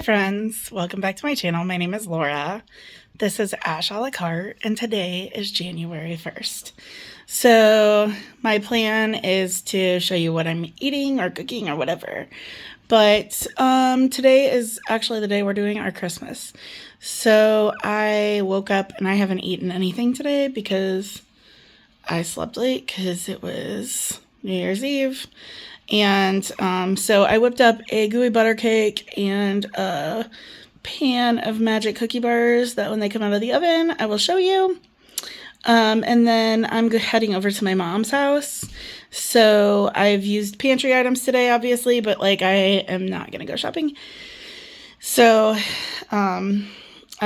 friends, welcome back to my channel. My name is Laura. This is Ash a la carte, and today is January 1st. So my plan is to show you what I'm eating or cooking or whatever. But today is actually the day we're doing our Christmas. So I woke up and I haven't eaten anything today because I slept late because it was New Year's Eve. And so I whipped up a gooey butter cake and a pan of magic cookie bars that when they come out of the oven, I will show you. And then I'm heading over to my mom's house. So I've used pantry items today, obviously, but like I am not going to go shopping. So I'm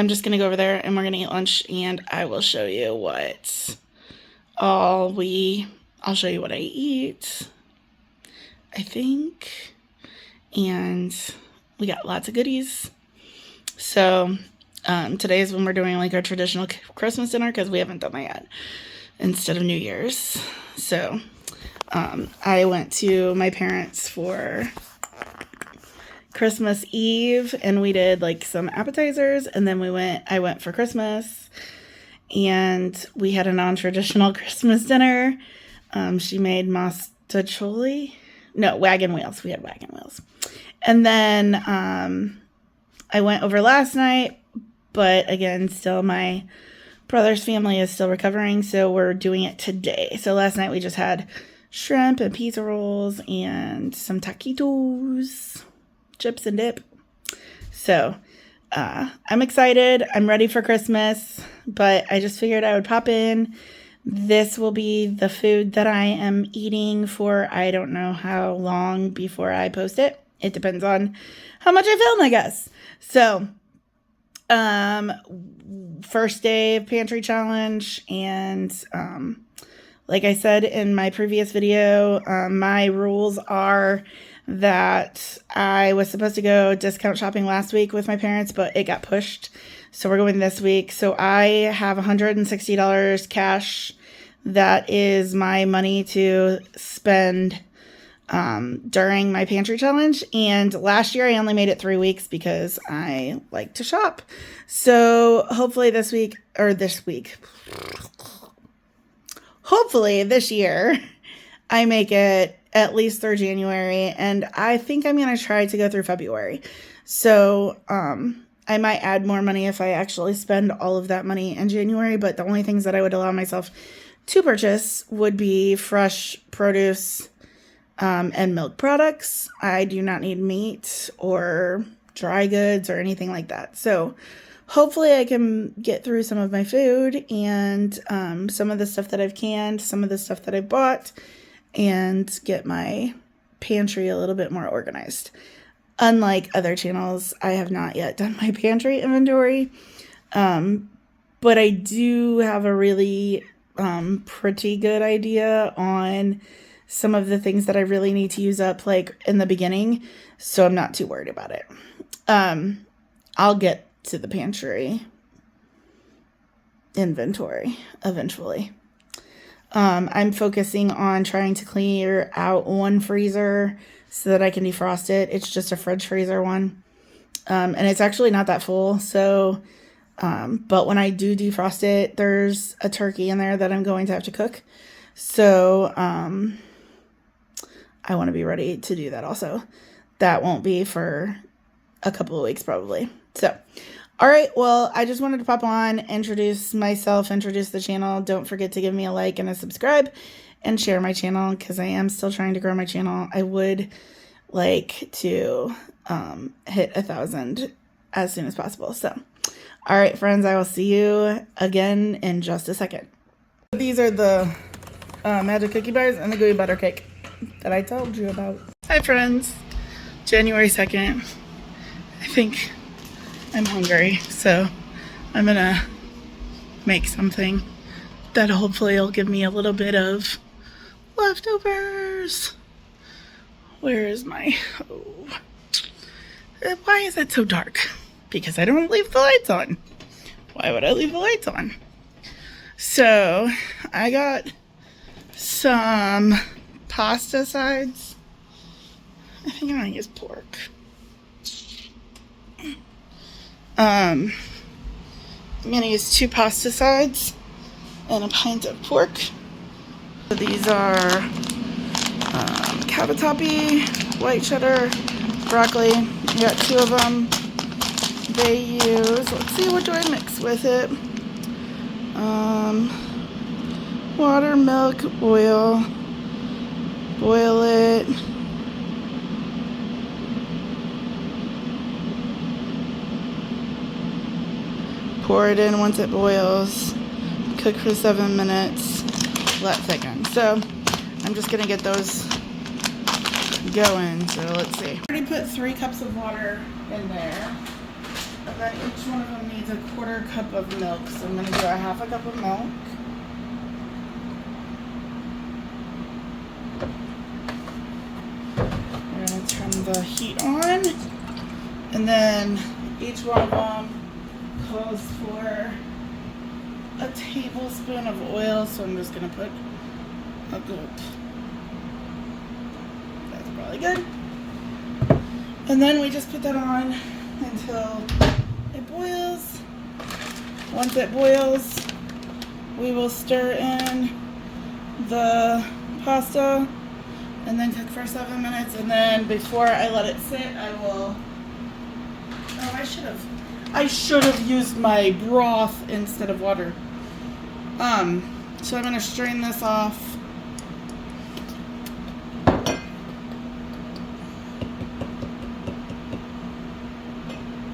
just going to go over there and we're going to eat lunch and I will show you what I'll show you what I eat, I think, and we got lots of goodies. So today is when we're doing like our traditional Christmas dinner because we haven't done that yet instead of New Year's. So I went to my parents for Christmas Eve and we did like some appetizers, and then I went for Christmas and we had a non-traditional Christmas dinner. She made wagon wheels. We had wagon wheels. And then I went over last night, but again, still my brother's family is still recovering, so we're doing it today. So last night we just had shrimp and pizza rolls and some taquitos, chips and dip. So I'm excited. I'm ready for Christmas, but I just figured I would pop in. This will be the food that I am eating for I don't know how long before I post it. It depends on how much I film, I guess. So, first day of pantry challenge, and like I said in my previous video, my rules are that I was supposed to go discount shopping last week with my parents, but it got pushed. So we're going this week. So I have $160 cash. That is my money to spend during my pantry challenge. And last year I only made it 3 weeks because I like to shop. So hopefully this year I make it at least through January. And I think I'm going to try to go through February. So I might add more money if I actually spend all of that money in January. But the only things that I would allow myself to purchase would be fresh produce and milk products. I do not need meat or dry goods or anything like that. So hopefully I can get through some of my food and some of the stuff that I've canned, some of the stuff that I've bought, and get my pantry a little bit more organized. Unlike other channels, I have not yet done my pantry inventory, but I do have a really pretty good idea on some of the things that I really need to use up like in the beginning, so I'm not too worried about it. I'll get to the pantry inventory eventually. I'm focusing on trying to clear out one freezer so that I can defrost it. It's just a fridge freezer one, and it's actually not that full, so but when I do defrost it, there's a turkey in there that I'm going to have to cook. So, I want to be ready to do that also. That won't be for a couple of weeks probably. So, all right. Well, I just wanted to pop on, introduce myself, introduce the channel. Don't forget to give me a like and a subscribe and share my channel because I am still trying to grow my channel. I would like to hit 1,000 as soon as possible. So, all right, friends, I will see you again in just a second. These are the magic cookie bars and the gooey butter cake that I told you about. Hi, friends. January 2nd. I think I'm hungry, so I'm going to make something that hopefully will give me a little bit of leftovers. Where is my... Oh. Why is it so dark? Because I don't leave the lights on. Why would I leave the lights on? So, I got some pasta sides. I think I'm gonna use pork. I'm going to use 2 pasta sides and a pint of pork. So these are cavatappi, white cheddar, broccoli. I got 2 of them. They use, let's see, what do I mix with it? Water, milk, oil. Boil it. Pour it in once it boils. Cook for 7 minutes. Let thicken. So I'm just gonna get those going. So let's see. I already put 3 cups of water in there. And then each one of them needs a 1/4 cup of milk. So I'm gonna do a 1/2 cup of milk. We're gonna turn the heat on. And then each one of them calls for a tablespoon of oil, so I'm just gonna put a gulp. That's probably good. And then we just put that on until it boils. Once it boils, we will stir in the pasta and then cook for 7 minutes. And then before I let it sit, I will, oh, I should have used my broth instead of water. So I'm gonna strain this off.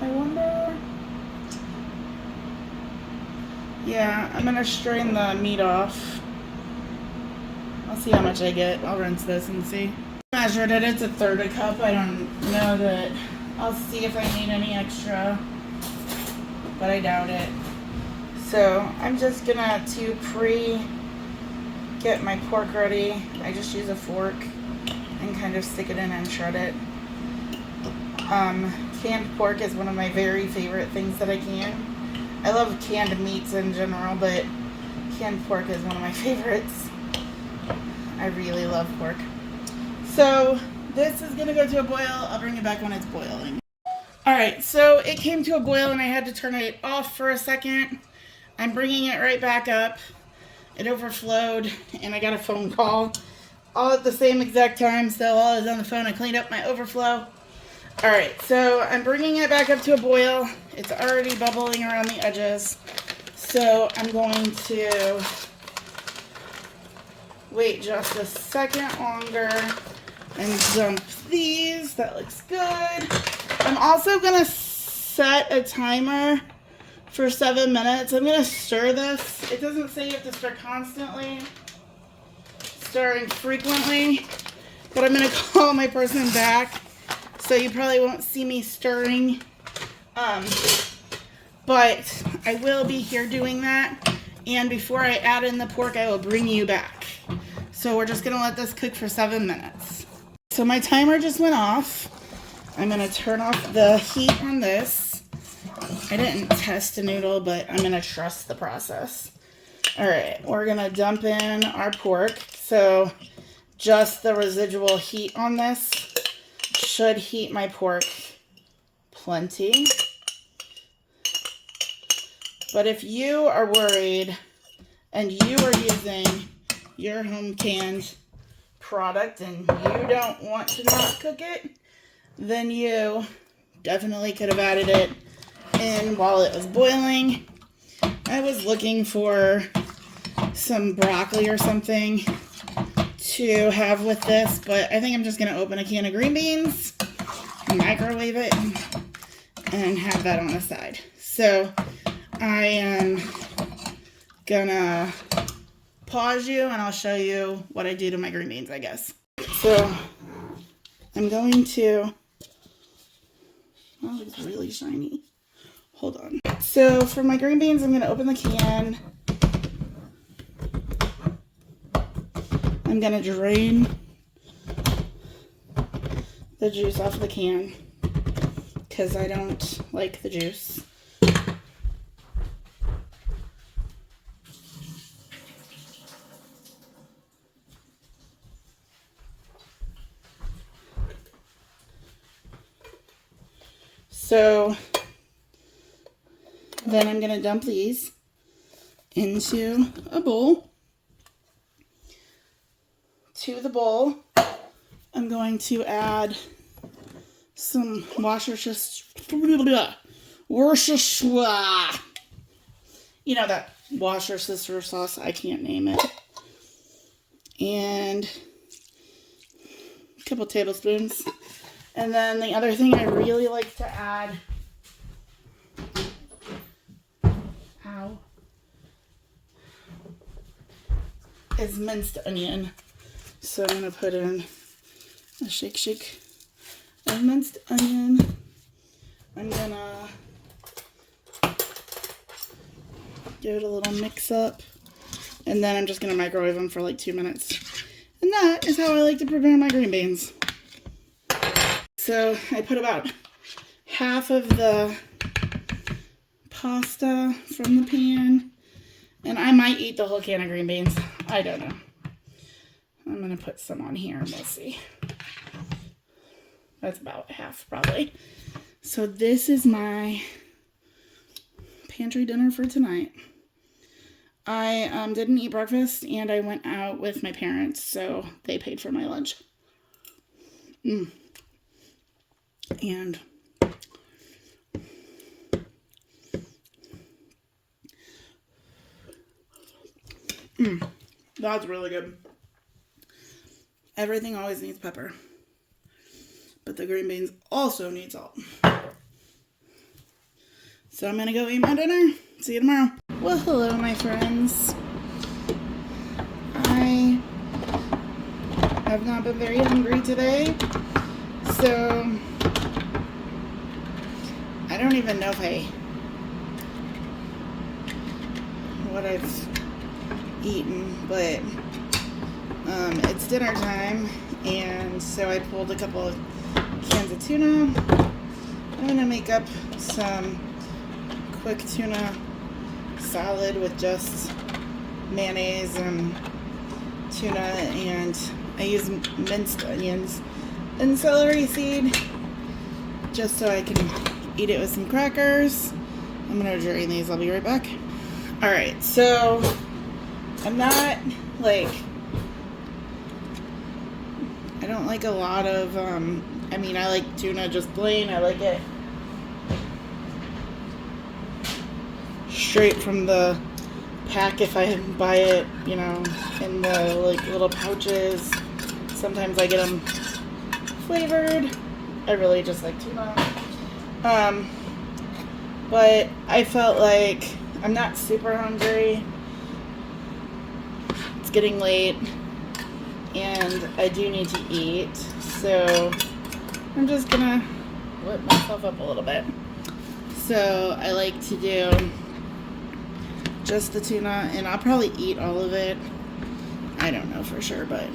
I wonder. Yeah, I'm gonna strain the meat off. I'll see how much I get. I'll rinse this and see. I measured it. It's a 1/3 cup. I don't know that. I'll see if I need any extra, but I doubt it. So I'm just gonna get my pork ready. I just use a fork and kind of stick it in and shred it. Canned pork is one of my very favorite things that I can. I love canned meats in general, but canned pork is one of my favorites. I really love pork. So this is gonna go to a boil. I'll bring it back when it's boiling. Alright, so it came to a boil and I had to turn it off for a second. I'm bringing it right back up. It overflowed and I got a phone call all at the same exact time. So while I was on the phone, I cleaned up my overflow. Alright, so I'm bringing it back up to a boil. It's already bubbling around the edges. So I'm going to wait just a second longer and dump these. That looks good. I'm also going to set a timer for 7 minutes. I'm going to stir this. It doesn't say you have to stir constantly, stirring frequently, but I'm going to call my person back, so you probably won't see me stirring, but I will be here doing that, and before I add in the pork, I will bring you back. So we're just going to let this cook for 7 minutes. So my timer just went off. I'm going to turn off the heat on this. I didn't test a noodle, but I'm going to trust the process. All right, we're going to dump in our pork. So just the residual heat on this should heat my pork plenty. But if you are worried and you are using your home canned product and you don't want to not cook it, then you definitely could have added it in while it was boiling. I was looking for some broccoli or something to have with this, but I think I'm just going to open a can of green beans, microwave it, and have that on the side. So I am gonna pause you and I'll show you what I do to my green beans, I guess. So I'm going to, oh, it's really shiny. Hold on. So for my green beans, I'm going to open the can. I'm going to drain the juice off the can because I don't like the juice. So Then I'm going to dump these into a bowl. To the bowl, I'm going to add some Worcestershire. You know, that Worcestershire sauce. I can't name it. And a couple tablespoons. And then the other thing I really like to add is minced onion. So I'm going to put in a shake of minced onion. I'm going to give it a little mix up. And then I'm just going to microwave them for like 2 minutes. And that is how I like to prepare my green beans. So I put about half of the pasta from the pan. And I might eat the whole can of green beans. I don't know. I'm going to put some on here and we'll see. That's about half probably. So this is my pantry dinner for tonight. I didn't eat breakfast and I went out with my parents, so they paid for my lunch. And that's really good. Everything always needs pepper, but the green beans also need salt. So I'm gonna go eat my dinner. See you tomorrow. Well, hello, my friends. I have not been very hungry today, so I don't even know what I've eaten, but it's dinner time, and so I pulled a couple of cans of tuna. I'm gonna make up some quick tuna salad with just mayonnaise and tuna, and I use minced onions and celery seed just so I can eat it with some crackers. I'm gonna drain these. I'll be right back. Alright, so I'm not like, I don't like a lot of, I mean, I like tuna just plain. I like it straight from the pack if I buy it, you know, in the like little pouches. Sometimes I get them flavored. I really just like tuna. But I felt like I'm not super hungry. It's getting late and I do need to eat, so I'm just gonna whip myself up a little bit. So I like to do just the tuna, and I'll probably eat all of it. I don't know for sure, but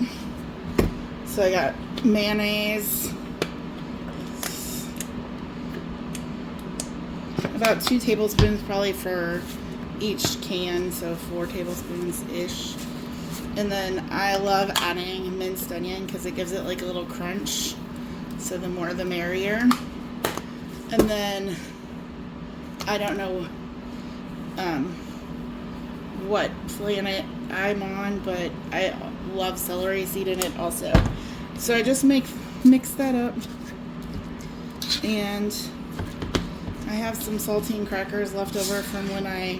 so I got mayonnaise, about 2 tablespoons probably for each can, so 4 tablespoons ish. And then I love adding minced onion because it gives it like a little crunch, so the more the merrier. And then I don't know what planet I'm on, but I love celery seed in it also. So I just mix that up, and I have some saltine crackers left over from when I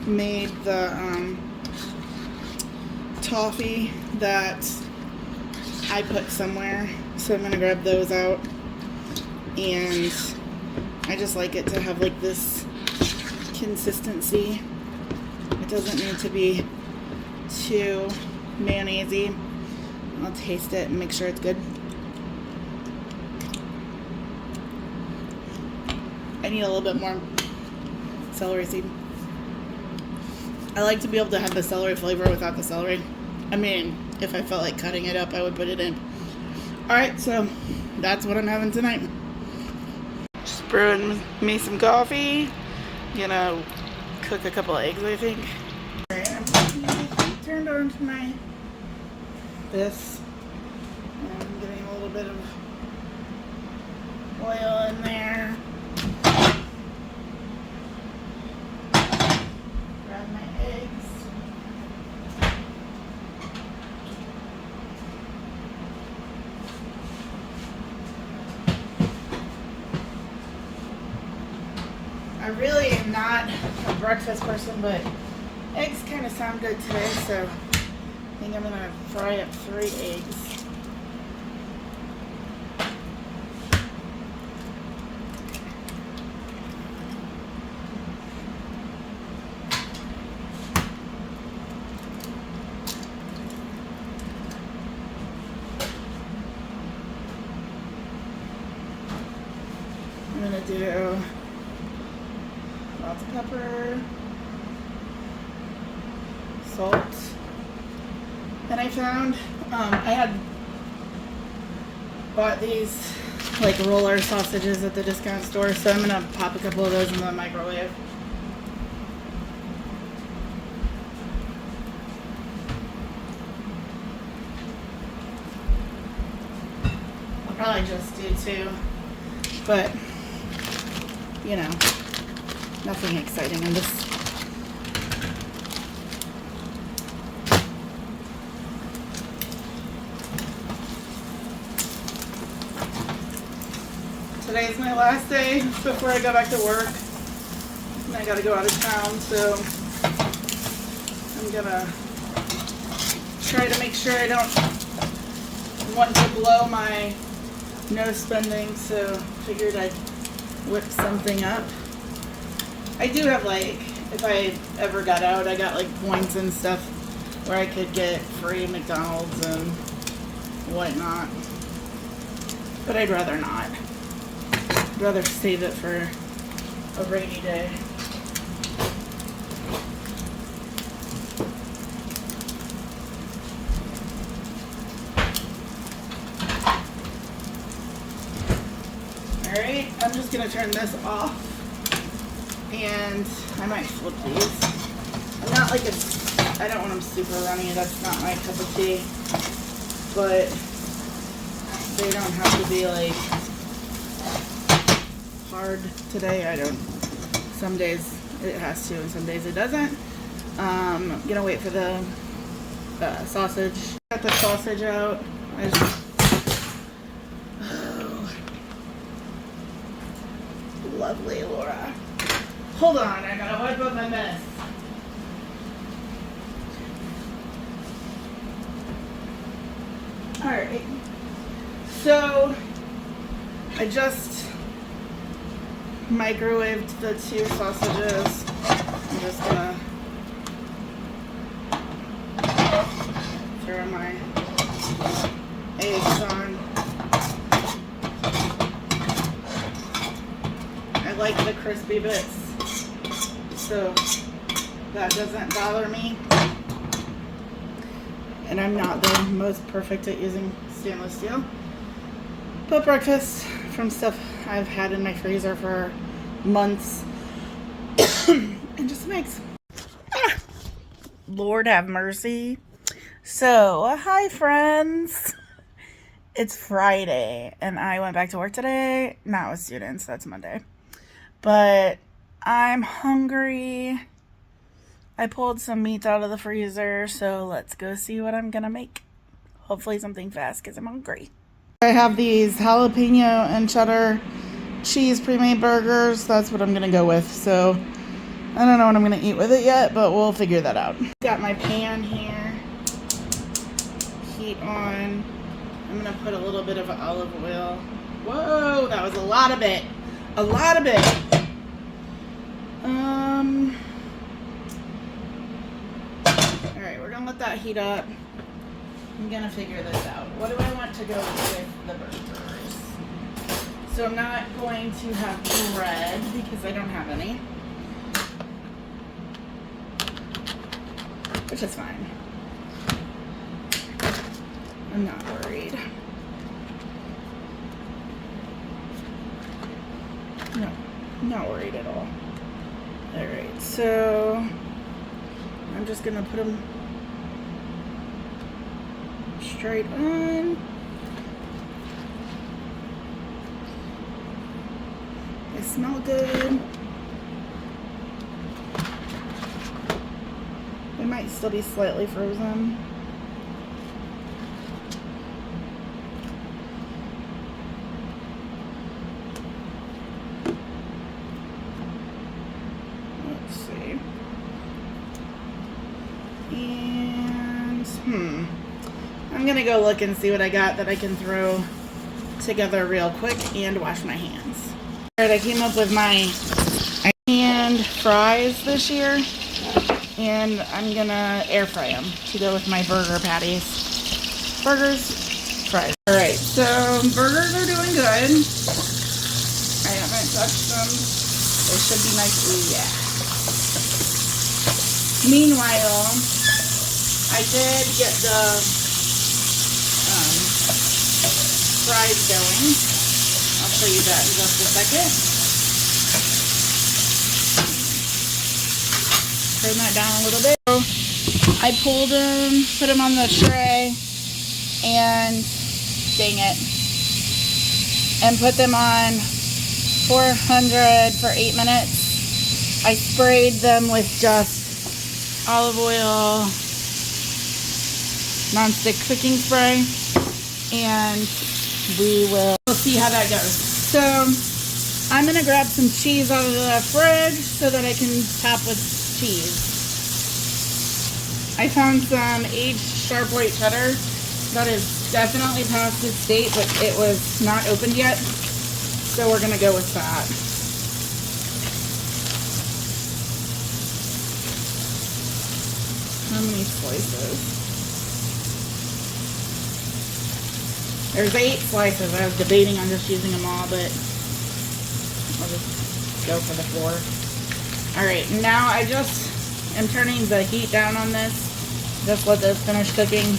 made the toffee that I put somewhere, so I'm gonna grab those out. And I just like it to have like this consistency. It doesn't need to be too mayonnaise-y. I'll taste it and make sure it's good. I need a little bit more celery seed. I like to be able to have the celery flavor without the celery. I mean, if I felt like cutting it up, I would put it in. Alright, so that's what I'm having tonight. Just brewing me some coffee. Gonna cook a couple of eggs, I think. Alright, I'm turned on to my this. I'm getting a little bit of oil in there. I really am not a breakfast person, but eggs kind of sound good today, so I think I'm going to fry up 3 eggs. I'm going to do lots of pepper, salt, and I found I had bought these like roller sausages at the discount store, so I'm gonna pop a couple of those in the microwave. I'll probably just do 2, but you know, nothing exciting in this. Today's my last day before I go back to work. And I gotta go out of town, so I'm gonna try to make sure I don't want to blow my no spending, so figured I'd whip something up. I do have, like, if I ever got out, I got like points and stuff where I could get free McDonald's and whatnot. But I'd rather not. I'd rather save it for a rainy day. Alright, I'm just going to turn this off, and I might flip these. I'm not like I don't want them super runny, that's not my cup of tea, but they don't have to be like hard today. I don't. Some days it has to, and some days it doesn't. I'm gonna wait for the sausage. Got the sausage out. Oh, lovely, Laura. Hold on, I gotta wipe up my mess. All right. So I just microwaved the 2 sausages. I'm just gonna throw my eggs on. I like the crispy bits, so that doesn't bother me. And I'm not the most perfect at using stainless steel. But breakfast from stuff I've had in my freezer for months. And just makes. Lord have mercy. So, hi friends. It's Friday and I went back to work today. Not with students, that's Monday. But I'm hungry. I pulled some meat out of the freezer, so let's go see what I'm gonna make. Hopefully something fast because I'm hungry. I have these jalapeno and cheddar cheese pre-made burgers. That's what I'm gonna go with. So I don't know what I'm gonna eat with it yet, but we'll figure that out. Got my pan here, heat on. I'm gonna put a little bit of olive oil. Whoa, that was a lot of it. A lot of it. Alright, we're gonna let that heat up. I'm gonna figure this out. What do I want to go with the burgers? So I'm not going to have bread because I don't have any. Which is fine. I'm not worried. No, I'm not worried at all. Alright, so I'm just gonna put them straight on. They smell good. They might still be slightly frozen. I'm gonna go look and see what I got that I can throw together real quick and wash my hands. Alright, I came up with my canned fries this year, and I'm gonna air fry them to go with my burger patties. Burgers, fries. Alright, so burgers are doing good. I haven't touched them. They should be nice. Yeah. Meanwhile, I did get the fries going. I'll show you that in just a second. Turn that down a little bit. So I pulled them, put them on the tray, and dang it, and put them on 400 for 8 minutes. I sprayed them with just olive oil, non-stick cooking spray, and we'll see how that goes. So I'm gonna grab some cheese out of the fridge so that I can top with cheese. I found some aged sharp white cheddar that is definitely past its date, but it was not opened yet, so we're gonna go with that. How many slices? There's 8 slices. I was debating on just using them all, but I'll just go for the 4. Alright, now I just am turning the heat down on this. Just let this finish cooking.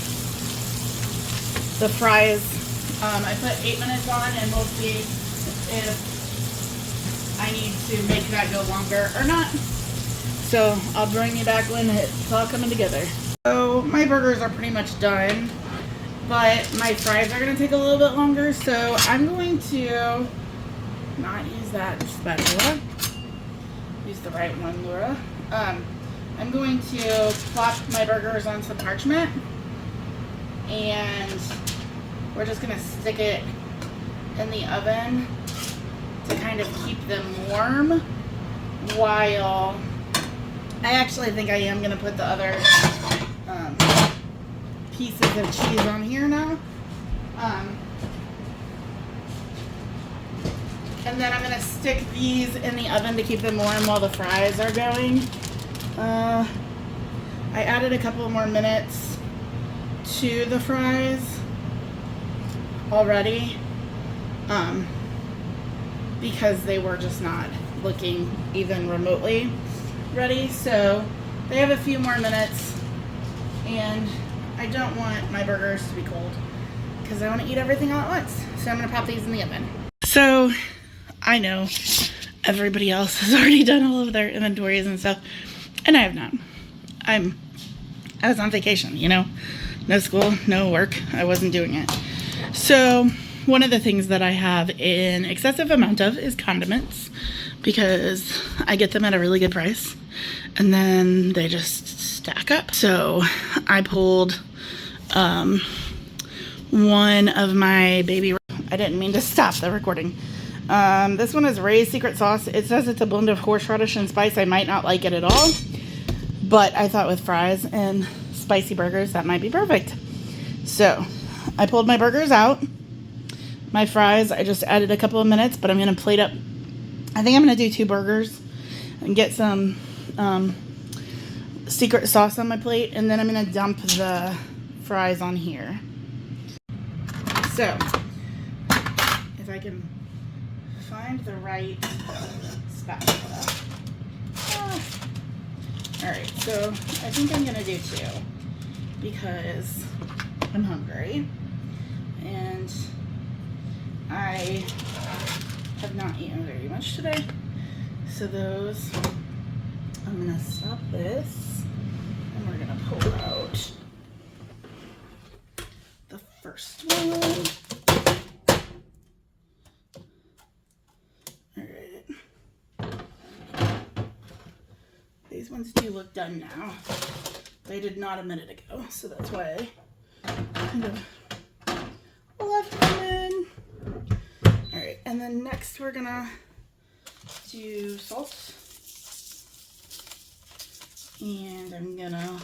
The fries, I put 8 minutes on, and we'll see if I need to make that go longer or not. So I'll bring you back when it's all coming together. So my burgers are pretty much done, but my fries are going to take a little bit longer, so I'm going to not use that spatula. Use the right one, Laura. I'm going to plop my burgers on some parchment, and we're just going to stick it in the oven to kind of keep them warm while I actually think I am going to put the other pieces of cheese on here now. And then I'm going to stick these in the oven to keep them warm while the fries are going. I added a couple more minutes to the fries already because they were just not looking even remotely ready. So they have a few more minutes, and I don't want my burgers to be cold because I want to eat everything all at once. So I'm going to pop these in the oven. So I know everybody else has already done all of their inventories and stuff, and I have not. I was on vacation, you know, no school, no work. I wasn't doing it. So one of the things that I have an excessive amount of is condiments, because I get them at a really good price and then they just stack up. So I pulled one of my baby, I didn't mean to stop the recording. This one is Ray's Secret Sauce. It says it's a blend of horseradish and spice. I might not like it at all, but I thought with fries and spicy burgers that might be perfect. So I pulled my burgers out. My fries, I just added a couple of minutes, but I'm going to plate up. I think I'm going to do 2 burgers and get some secret sauce on my plate, and then I'm going to dump the fries on here. So if I can find the right spatula. Alright, so I think I'm going to do 2 because I'm hungry and I have not eaten very much today. So those, I'm going to stop this and we're going to pull out the first one. Alright. These ones do look done now. They did not a minute ago, so that's why I kind of left them in. Alright, and then next we're gonna do salt. And I'm gonna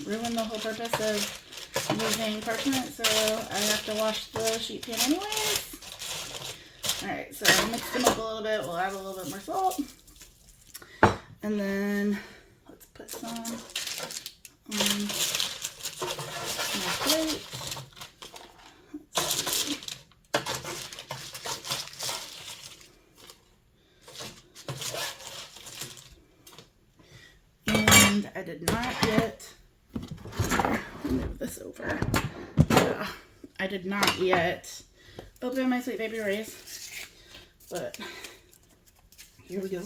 ruin the whole purpose of using parchment, so I have to wash the sheet pan anyways. Alright, so I mixed them up a little bit. We'll add a little bit more salt. And then let's put some on my plate. Let's see. And I did not yet move this over. I did not yet open my Sweet Baby Ray's, but here we go.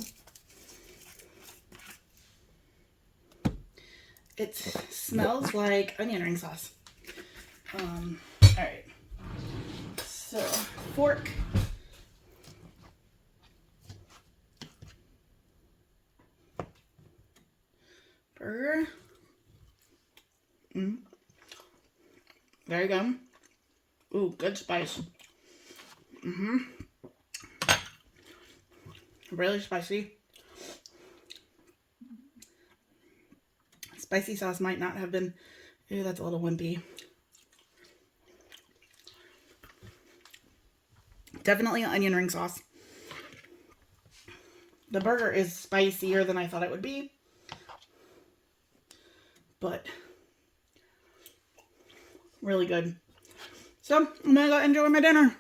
It smells like onion ring sauce. Alright. So, fork. Burger. There you go. Ooh, good spice. Really spicy. Spicy sauce might not have been... Ooh, that's a little wimpy. Definitely onion ring sauce. The burger is spicier than I thought it would be. But really good. So, I'm gonna go enjoy my dinner.